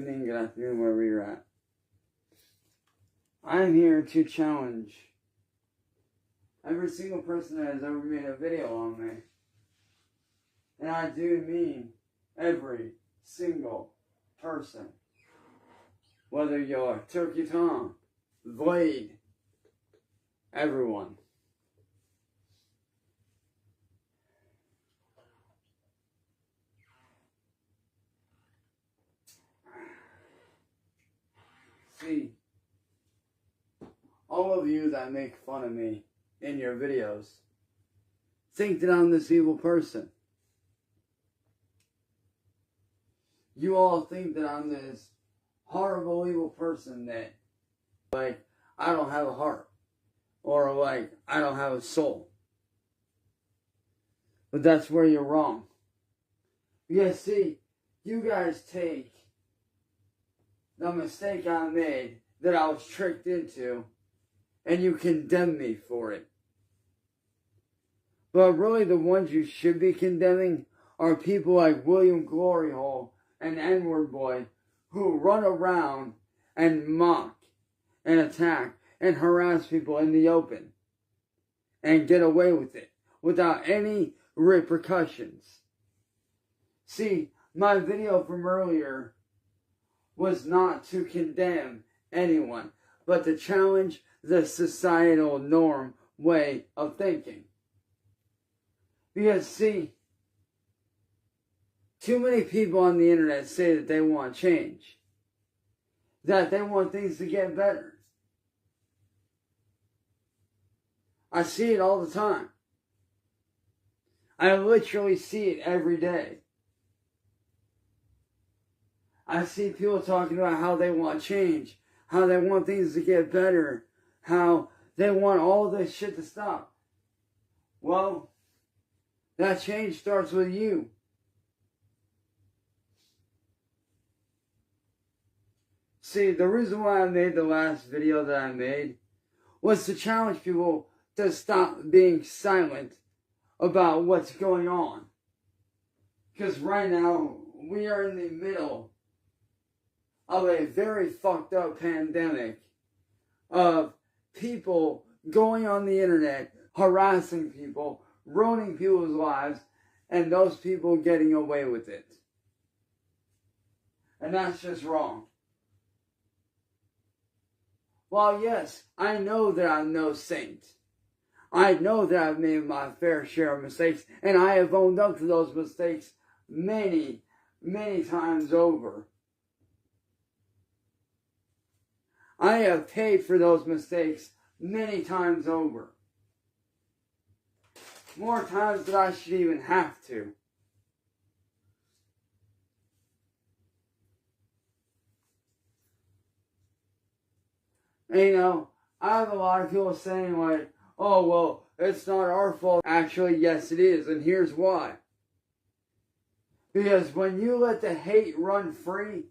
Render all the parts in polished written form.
evening, good afternoon, wherever you're at. I'm here to challenge every single person that has ever made a video on me. And I do mean every single person. Whether you're Turkey Tom, Blade, everyone. See, all of you that make fun of me in your videos think that I'm this evil person. You all think that I'm this horrible, evil person that, like, I don't have a heart. Or, like, I don't have a soul. But that's where you're wrong. Because, see, you guys take the mistake I made that I was tricked into, and you condemn me for it. But really the ones you should be condemning are people like William Gloryhole and N-Word Boy, who run around and mock and attack and harass people in the open and get away with it without any repercussions. See, my video from earlier was not to condemn anyone, but to challenge the societal norm way of thinking. Because, see, too many people on the internet say that they want change, that they want things to get better. I see it all the time. I literally see it every day. I see people talking about how they want change, how they want things to get better, how they want all this shit to stop. Well, that change starts with you. See, the reason why I made the last video that I made was to challenge people to stop being silent about what's going on. Because right now, we are in the middle of a very fucked up pandemic of people going on the internet, harassing people, ruining people's lives, and those people getting away with it. And that's just wrong. While yes, I know that I'm no saint. I know that I've made my fair share of mistakes, and I have owned up to those mistakes many, many times over. I have paid for those mistakes many times over. More times than I should even have to. And you know, I have a lot of people saying like, oh well, it's not our fault. Actually, yes it is, and here's why. Because when you let the hate run free,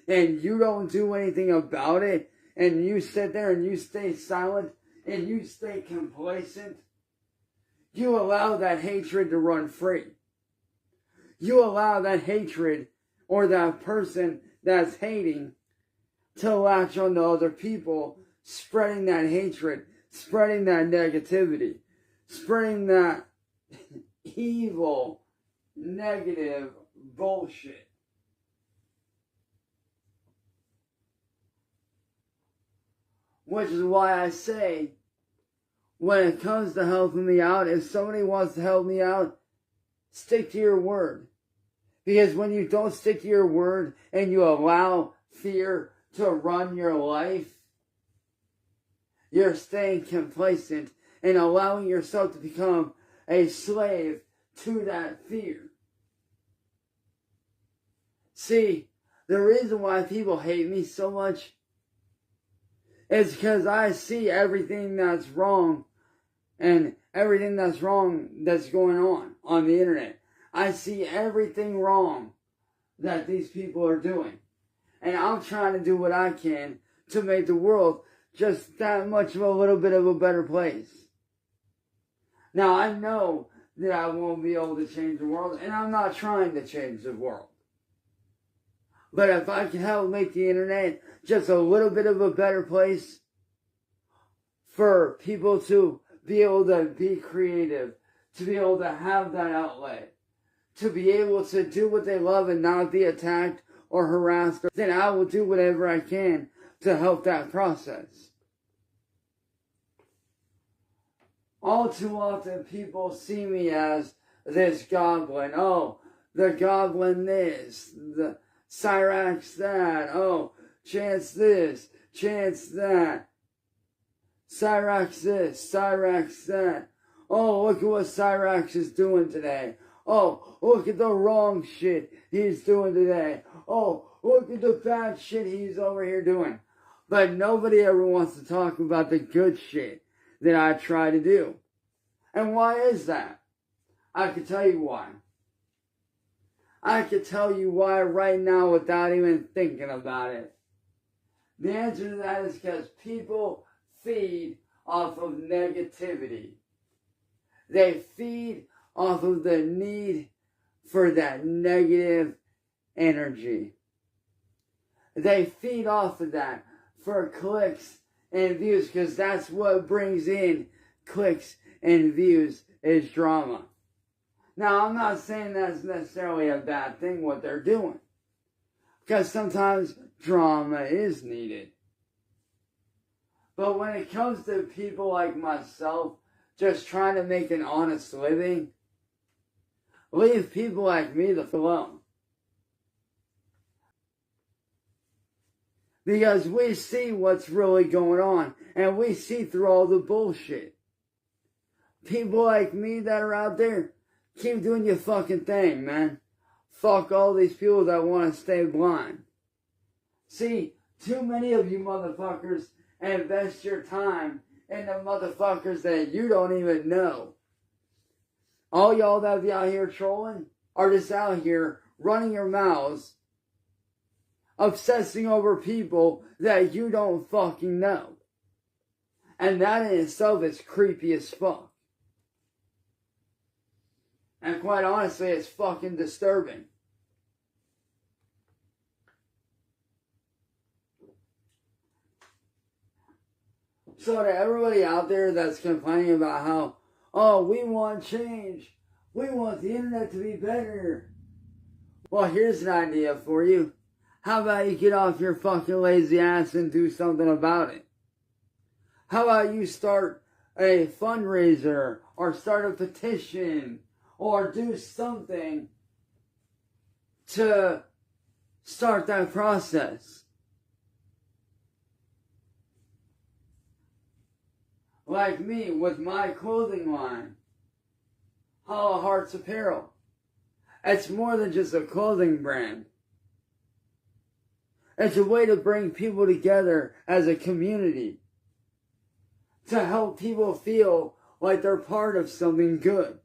and you don't do anything about it, and you sit there and you stay silent, and you stay complacent, you allow that hatred to run free. You allow that hatred, or that person that's hating, to latch onto other people, spreading that hatred, spreading that negativity, spreading that evil, negative bullshit. Which is why I say, when it comes to helping me out, if somebody wants to help me out, stick to your word. Because when you don't stick to your word and you allow fear to run your life, you're staying complacent and allowing yourself to become a slave to that fear. See, the reason why people hate me so much is because I see everything that's wrong and everything that's wrong that's going on the internet. I see everything wrong that these people are doing. And I'm trying to do what I can to make the world just that much of a little bit of a better place. Now, I know that I won't be able to change the world, and I'm not trying to change the world. But if I can help make the internet just a little bit of a better place for people to be able to be creative, to be able to have that outlet, to be able to do what they love and not be attacked or harassed, then I will do whatever I can to help that process. All too often people see me as this goblin. Oh, the goblin this, the Cyraxx that, oh, chance this, chance that. Cyraxx this, Cyraxx that. Oh, look at what Cyraxx is doing today. Oh, look at the wrong shit he's doing today. Oh, look at the bad shit he's over here doing. But nobody ever wants to talk about the good shit that I try to do. And why is that? I could tell you why. I could tell you why right now without even thinking about it. The answer to that is because people feed off of negativity. They feed off of the need for that negative energy. They feed off of that for clicks and views, because that's what brings in clicks and views is drama. Now, I'm not saying that's necessarily a bad thing what they're doing, because sometimes drama is needed. But when it comes to people like myself just trying to make an honest living, leave people like me the fuck alone. Because we see what's really going on, and we see through all the bullshit. People like me that are out there, keep doing your fucking thing, man. Fuck all these people that want to stay blind. See, too many of you motherfuckers invest your time in the motherfuckers that you don't even know. All y'all that be out here trolling are just out here running your mouths, obsessing over people that you don't fucking know. And that in itself is creepy as fuck. And quite honestly, it's fucking disturbing. So to everybody out there that's complaining about how, oh, we want change, we want the internet to be better. Well, here's an idea for you. How about you get off your fucking lazy ass and do something about it? How about you start a fundraiser or start a petition or do something to start that process? Like me with my clothing line, Hollow Hearts Apparel. It's more than just a clothing brand. It's a way to bring people together as a community. To help people feel like they're part of something good.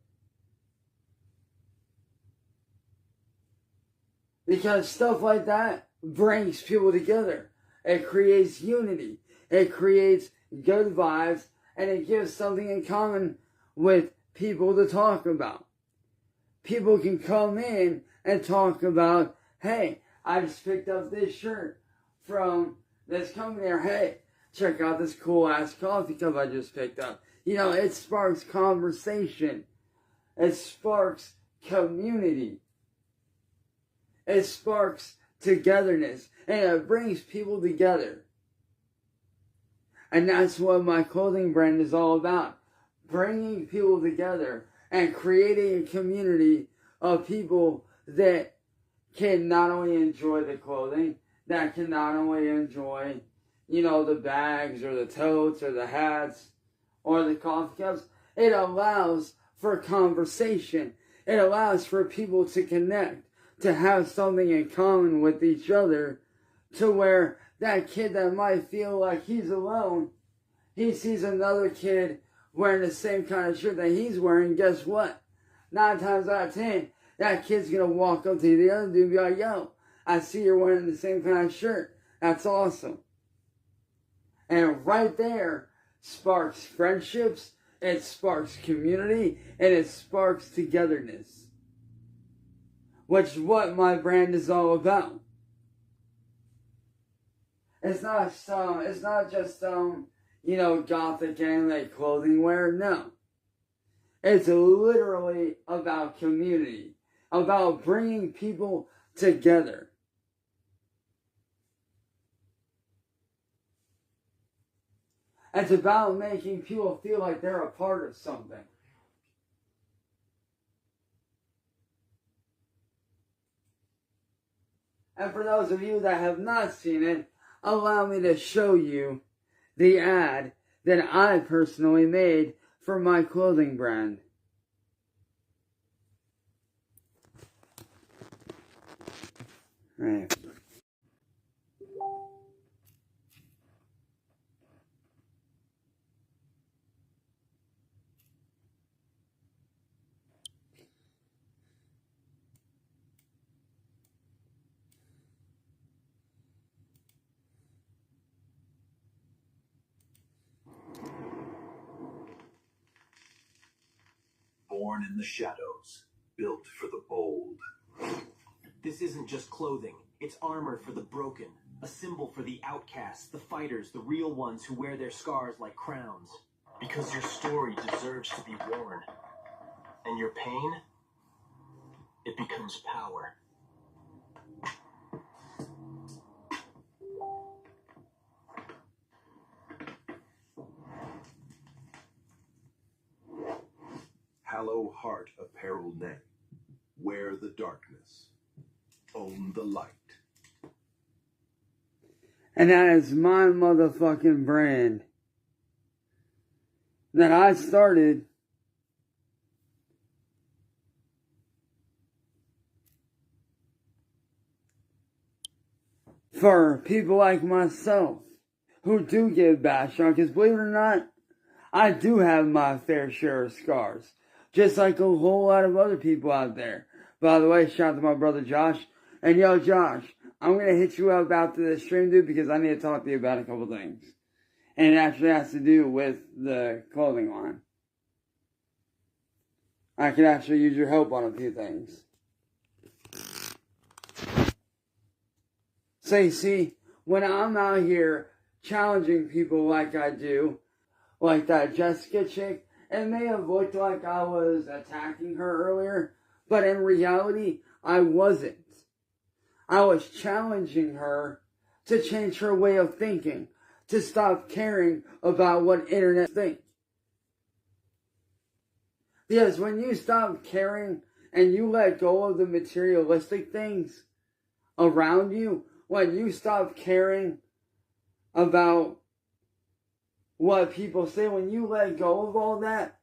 Because stuff like that brings people together. It creates unity. It creates good vibes. And it gives something in common with people to talk about. People can come in and talk about, hey, I just picked up this shirt from this company, or hey, check out this cool ass coffee cup I just picked up. You know, it sparks conversation. It sparks community. It sparks togetherness. And it brings people together. And that's what my clothing brand is all about. Bringing people together and creating a community of people that can not only enjoy the clothing, that can not only enjoy, you know, the bags or the totes or the hats or the coffee cups. It allows for conversation. It allows for people to connect, to have something in common with each other, to where that kid that might feel like he's alone, he sees another kid wearing the same kind of shirt that he's wearing. Guess what? 9 times out of 10, that kid's going to walk up to the other dude and be like, yo, I see you're wearing the same kind of shirt. That's awesome. And right there sparks friendships, it sparks community, and it sparks togetherness. Which is what my brand is all about. It's not just gothic anime clothing wear. No. It's literally about community, about bringing people together. It's about making people feel like they're a part of something. And for those of you that have not seen it, allow me to show you the ad that I personally made for my clothing brand. Right. Born in the shadows, built for the bold. This isn't just clothing. It's armor for the broken, a symbol for the outcasts, the fighters, the real ones who wear their scars like crowns. Because your story deserves to be worn. And your pain, it becomes power. Hallow heart apparel name. Wear the darkness. Own the light. And that is my motherfucking brand that I started for people like myself who do get bashed on. Because believe it or not, I do have my fair share of scars. Just like a whole lot of other people out there. By the way, shout out to my brother Josh. And yo, Josh, I'm going to hit you up after this stream, dude, because I need to talk to you about a couple things. And it actually has to do with the clothing line. I could actually use your help on a few things. So you see, when I'm out here challenging people like I do, like that Jessica chick, it may have looked like I was attacking her earlier, but in reality, I wasn't. I was challenging her to change her way of thinking, to stop caring about what internet think. Because when you stop caring and you let go of the materialistic things around you, when you stop caring about what people say, when you let go of all that,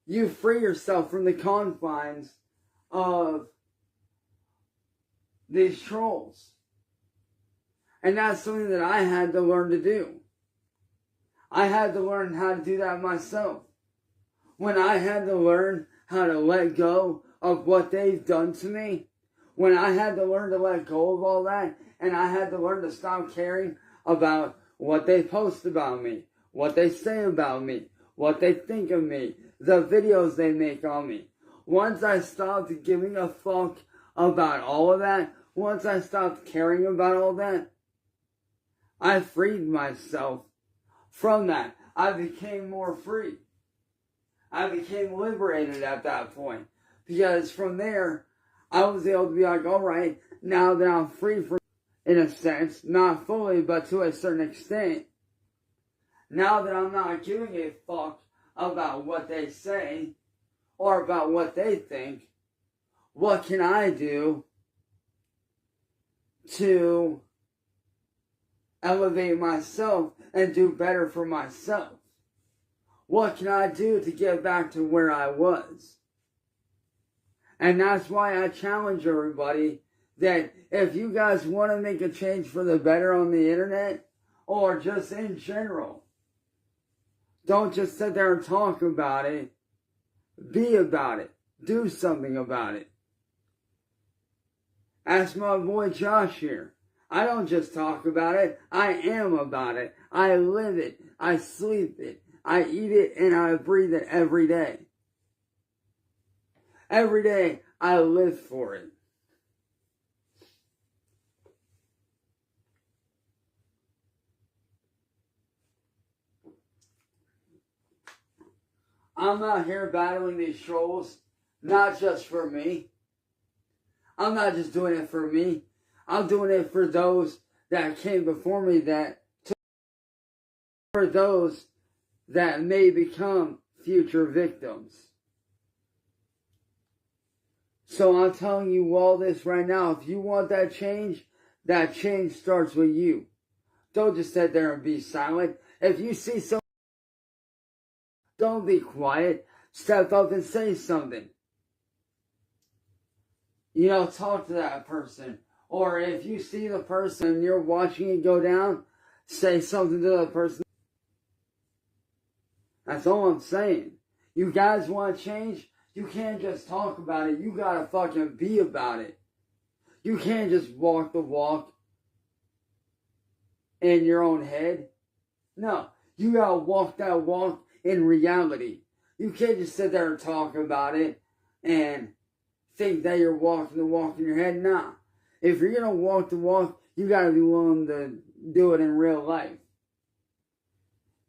you free yourself from the confines of these trolls. And that's something that I had to learn to do. I had to learn how to do that myself. When I had to learn how to let go of what they've done to me, when I had to learn to let go of all that, and I had to learn to stop caring about what they post about me, what they say about me, what they think of me, the videos they make on me. Once I stopped giving a fuck about all of that, once I stopped caring about all that, I freed myself from that. I became more free. I became liberated at that point. Because from there, I was able to be like, alright, now that I'm free from, in a sense, not fully, but to a certain extent, now that I'm not giving a fuck about what they say, or about what they think, what can I do to elevate myself and do better for myself? What can I do to get back to where I was? And that's why I challenge everybody that if you guys want to make a change for the better on the internet, or just in general, don't just sit there and talk about it. Be about it. Do something about it. Ask my boy Josh here. I don't just talk about it. I am about it. I live it. I sleep it. I eat it and I breathe it every day. Every day I live for it. I'm out here battling these trolls, not just for me. I'm not just doing it for me. I'm doing it for those that came before me, for those that may become future victims. So I'm telling you all this right now. If you want that change starts with you. Don't just sit there and be silent. If you see someone, don't be quiet. Step up and say something. You know, talk to that person. Or if you see the person and you're watching it go down, say something to the person. That's all I'm saying. You guys want to change? You can't just talk about it. You gotta fucking be about it. You can't just walk the walk in your own head. No, you gotta walk that walk in reality. You can't just sit there and talk about it and think that you're walking the walk in your head. Nah. If you're gonna walk the walk, you gotta be willing to do it in real life.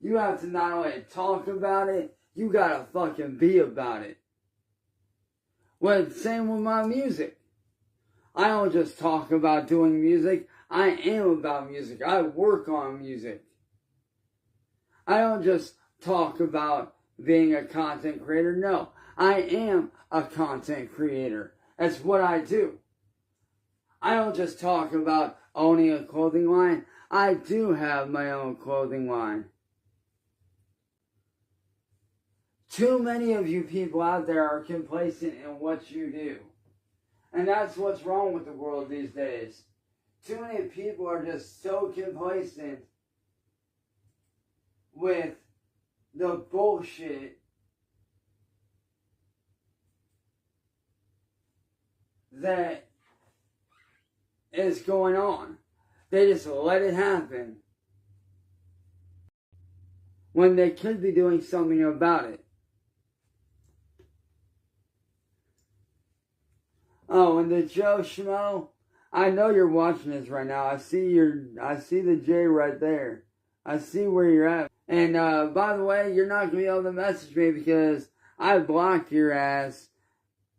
You have to not only talk about it, you gotta fucking be about it. Well, same with my music. I don't just talk about doing music. I am about music. I work on music. I don't just talk about being a content creator. No, I am a content creator. That's what I do. I don't just talk about owning a clothing line. I do have my own clothing line. Too many of you people out there are complacent in what you do. And that's what's wrong with the world these days. Too many people are just so complacent with the bullshit that is going on. They just let it happen when they could be doing something about it. Oh, and the Joe Schmo, I know you're watching this right now. I see the J right there. I see where you're at. And by the way, you're not gonna be able to message me because I blocked your ass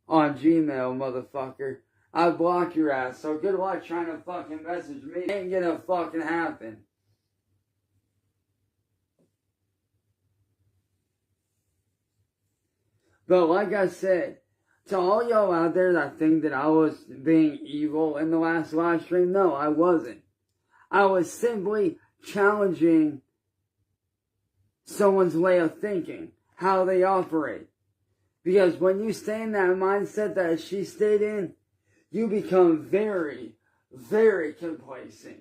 on Gmail, motherfucker. I blocked your ass. So good luck trying to fucking message me. It ain't gonna fucking happen. But like I said, to all y'all out there that think that I was being evil in the last live stream, no, I wasn't. I was simply challenging someone's way of thinking, how they operate. Because when you stay in that mindset that she stayed in, you become very, very complacent.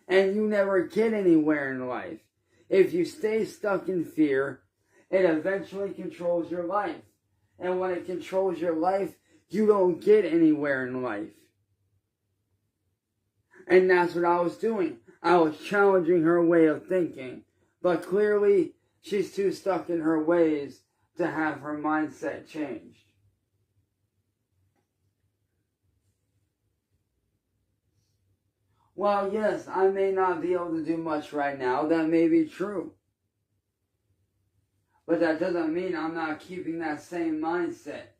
And you never get anywhere in life. If you stay stuck in fear, it eventually controls your life. And when it controls your life, you don't get anywhere in life. And that's what I was doing. I was challenging her way of thinking. But clearly, she's too stuck in her ways to have her mindset changed. Well, yes, I may not be able to do much right now. That may be true. But that doesn't mean I'm not keeping that same mindset.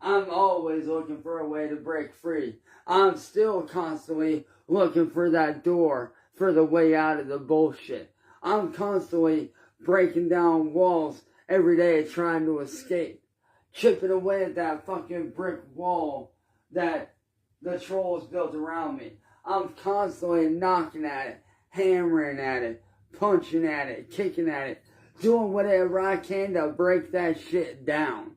I'm always looking for a way to break free. I'm still constantly looking for that door, for the way out of the bullshit. I'm constantly breaking down walls every day trying to escape. Chipping away at that fucking brick wall that the trolls built around me. I'm constantly knocking at it, hammering at it, punching at it, kicking at it, doing whatever I can to break that shit down.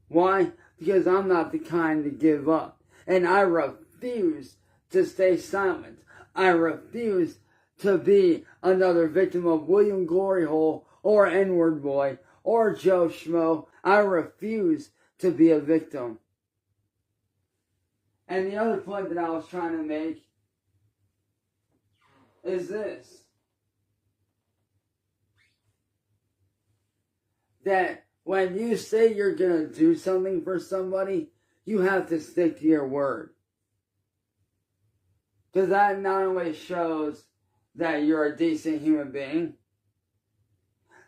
Why? Because I'm not the kind to give up. And I refuse to stay silent. I refuse to be another victim of William Gloryhole or N-word boy or Joe Schmo. I refuse to be a victim. And the other point that I was trying to make is this. That when you say you're going to do something for somebody, you have to stick to your word. Because that not only shows that you're a decent human being,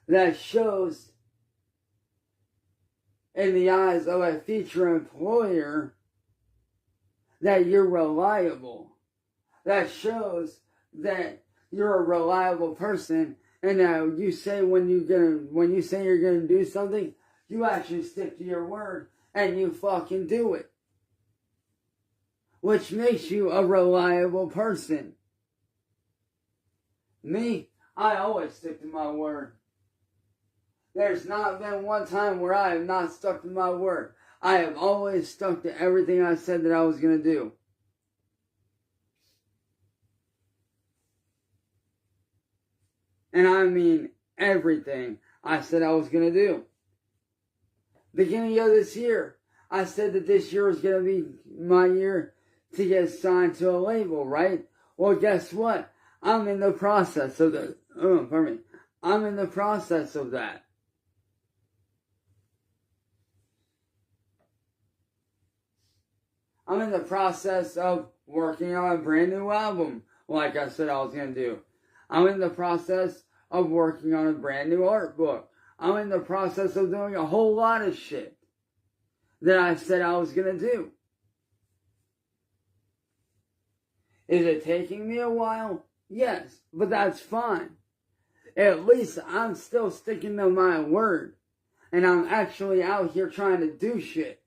that shows in the eyes of a future employer that you're reliable. That shows that you're a reliable person, and that you say when you say you're gonna do something, you actually stick to your word and you fucking do it. Which makes you a reliable person. Me, I always stick to my word. There's not been one time where I have not stuck to my word. I have always stuck to everything I said that I was going to do. And I mean everything I said I was going to do. Beginning of this year, I said that this year was going to be my year to get signed to a label, right? Well, guess what? I'm in the process of that. I'm in the process of that. I'm in the process of working on a brand new album, like I said I was going to do. I'm in the process of working on a brand new art book. I'm in the process of doing a whole lot of shit that I said I was going to do. Is it taking me a while? Yes, but that's fine. At least I'm still sticking to my word. And I'm actually out here trying to do shit.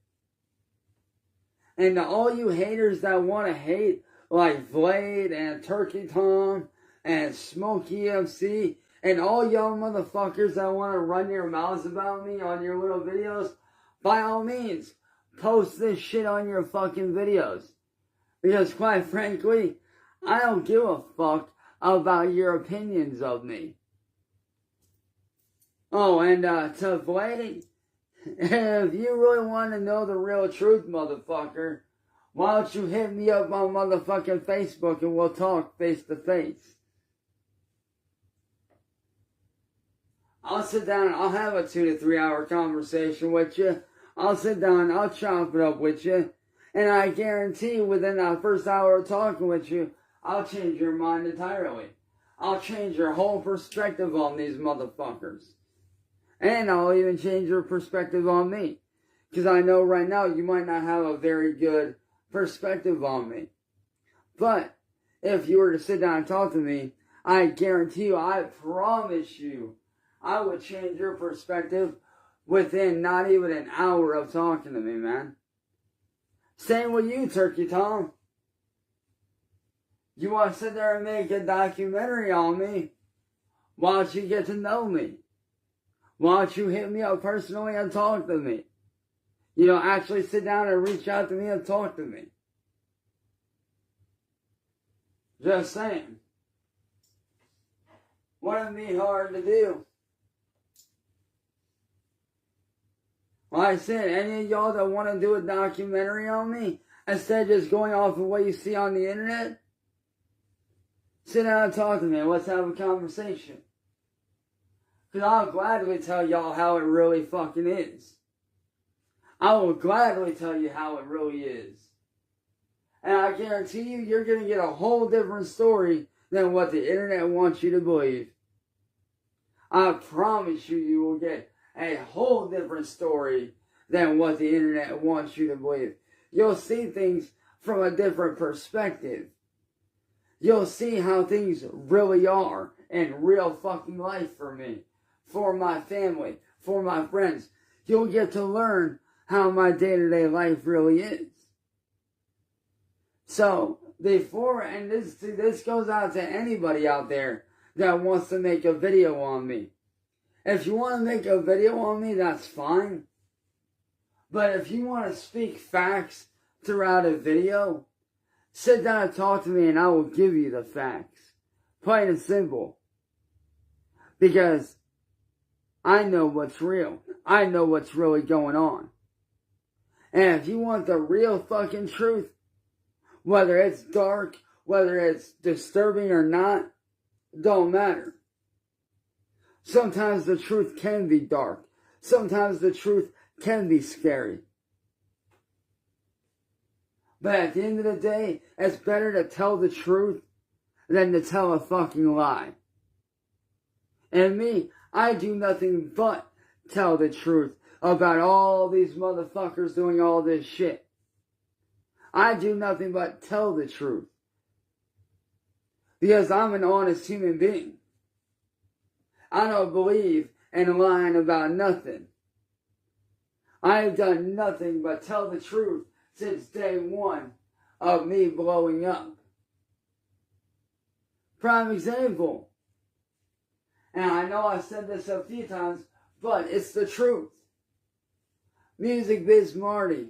And to all you haters that want to hate, like Vlade and Turkey Tom and Smokey MC, and all y'all motherfuckers that want to run your mouths about me on your little videos, by all means, post this shit on your fucking videos. Because quite frankly, I don't give a fuck about your opinions of me. Oh, and to Vlade, if you really want to know the real truth, motherfucker, why don't you hit me up on motherfucking Facebook and we'll talk face to face. I'll sit down, I'll have a 2 to 3 hour conversation with you. I'll sit down, I'll chop it up with you. And I guarantee within that first hour of talking with you, I'll change your mind entirely. I'll change your whole perspective on these motherfuckers. And I'll even change your perspective on me. Because I know right now you might not have a very good perspective on me. But if you were to sit down and talk to me, I guarantee you, I promise you, I would change your perspective within not even an hour of talking to me, man. Same with you, Turkey Tom. You want to sit there and make a documentary on me? Why don't you get to know me? Why don't you hit me up personally and talk to me? You know, actually sit down and reach out to me and talk to me. Just saying. Wouldn't be hard to do. Like I said, any of y'all that want to do a documentary on me, instead of just going off of what you see on the internet, sit down and talk to me and let's have a conversation. Because I'll gladly tell y'all how it really fucking is. I will gladly tell you how it really is. And I guarantee you, you're going to get a whole different story than what the internet wants you to believe. I promise you, you will get a whole different story than what the internet wants you to believe. You'll see things from a different perspective. You'll see how things really are in real fucking life for me, for my family, for my friends. You'll get to learn how my day-to-day life really is. So, before, and this goes out to anybody out there that wants to make a video on me. If you want to make a video on me, that's fine. But if you want to speak facts throughout a video, sit down and talk to me and I will give you the facts. Plain and simple. Because I know what's real. I know what's really going on. And if you want the real fucking truth, whether it's dark, whether it's disturbing or not, don't matter. Sometimes the truth can be dark. Sometimes the truth can be scary. But at the end of the day, it's better to tell the truth than to tell a fucking lie. And me, I do nothing but tell the truth about all these motherfuckers doing all this shit. I do nothing but tell the truth. Because I'm an honest human being. I don't believe in lying about nothing. I have done nothing but tell the truth since day one of me blowing up. Prime example. And I know I've said this a few times, but it's the truth. Music Biz Marty.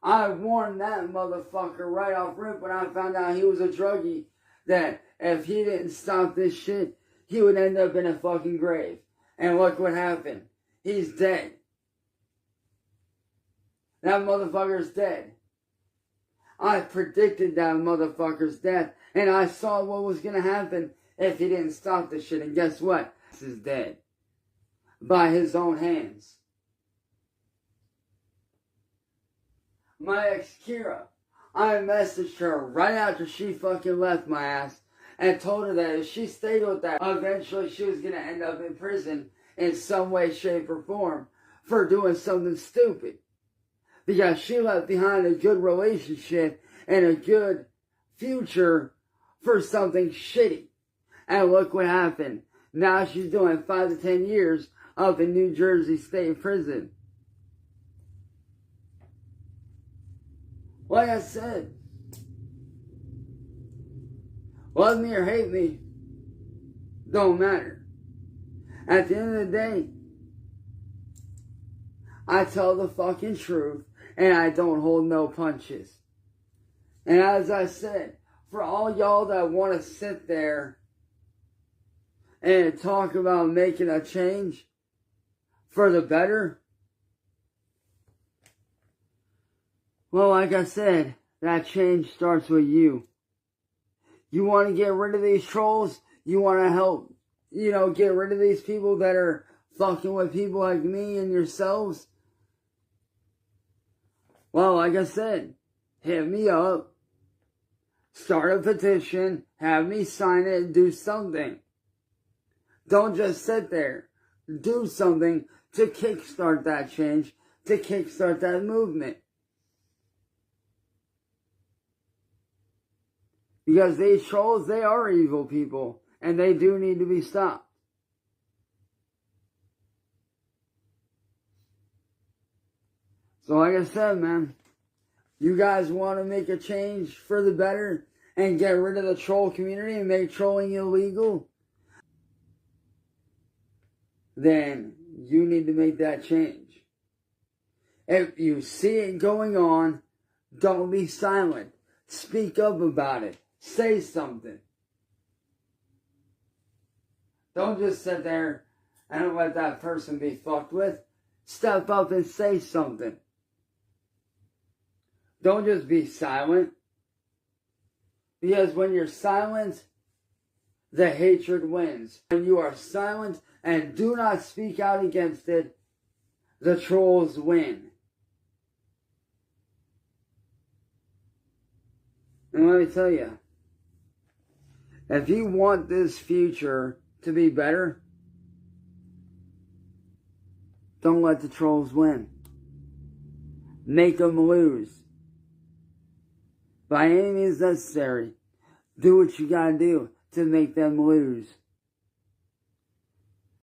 I warned that motherfucker right off rip when I found out he was a druggie that if he didn't stop this shit, he would end up in a fucking grave. And look what happened. He's dead. That motherfucker's dead. I predicted that motherfucker's death, and I saw what was gonna happen if he didn't stop this shit. And guess what? He's dead. By his own hands. My ex Kira, I messaged her right after she fucking left my ass and told her that if she stayed with that, eventually she was gonna end up in prison in some way, shape, or form for doing something stupid. Because she left behind a good relationship and a good future for something shitty. And look what happened. Now she's doing 5 to 10 years up in New Jersey State Prison. Like I said, love me or hate me, don't matter. At the end of the day, I tell the fucking truth and I don't hold no punches. And as I said, for all y'all that want to sit there and talk about making a change for the better, well, like I said, that change starts with you. You want to get rid of these trolls? You want to help, get rid of these people that are fucking with people like me and yourselves? Well, like I said, hit me up. Start a petition. Have me sign it and do something. Don't just sit there. Do something to kickstart that change, to kickstart that movement. Because these trolls, they are evil people. And they do need to be stopped. So like I said, man, you guys want to make a change for the better and get rid of the troll community and make trolling illegal? Then you need to make that change. If you see it going on, don't be silent. Speak up about it. Say something. Don't just sit there and let that person be fucked with. Step up and say something. Don't just be silent. Because when you're silent, the hatred wins. When you are silent and do not speak out against it, the trolls win. And let me tell you, if you want this future to be better, don't let the trolls win. Make them lose. By any means necessary, do what you gotta do to make them lose.